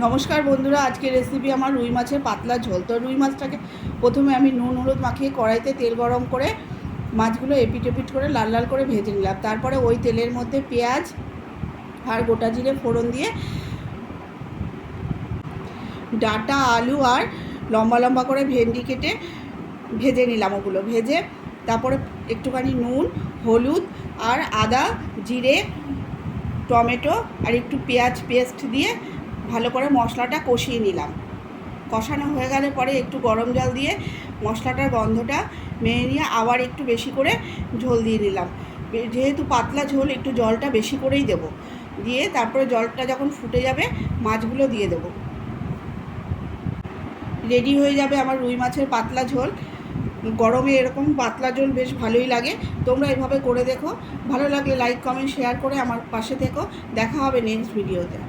নমস্কার বন্ধুরা, আজকে রেসিপি আমার রুই মাছের পাতলা ঝোল। তো রুই মাছটাকে প্রথমে আমি নুন হলুদ মাখিয়ে কড়াইতে তেল গরম করে মাছগুলো এপিট এপিট করে লাল লাল করে ভেজে নিলাম। তারপরে ওই তেলের মধ্যে পেঁয়াজ আর গোটা জিরে ফোড়ন দিয়ে ডাঁটা আলু আর লম্বা লম্বা করে ভেন্ডি কেটে ভেজে নিলাম। ওগুলো ভেজে তারপরে একটুখানি নুন হলুদ আর আদা জিরে টমেটো আর একটু পেঁয়াজ পেস্ট দিয়ে ভালো করে মশলাটা কষিয়ে নিলাম। কষানো হয়ে গেলে পরে একটু গরম জল দিয়ে মশলাটার গন্ধটা মেরে নিয়ে আবার একটু বেশি করে ঝোল দিয়ে নিলাম। যেহেতু পাতলা ঝোল একটু জলটা বেশি করেই দেবো। দিয়ে তারপরে জলটা যখন ফুটে যাবে মাছগুলো দিয়ে দেবো। রেডি হয়ে যাবে আমার রুই মাছের পাতলা ঝোল। গরমে এরকম পাতলা ঝোল বেশ ভালোই লাগে। তোমরা এভাবে করে দেখো। ভালো লাগলে লাইক কমেন্ট শেয়ার করে আমার পাশে থেকো। দেখা হবে নেক্সট ভিডিওতে।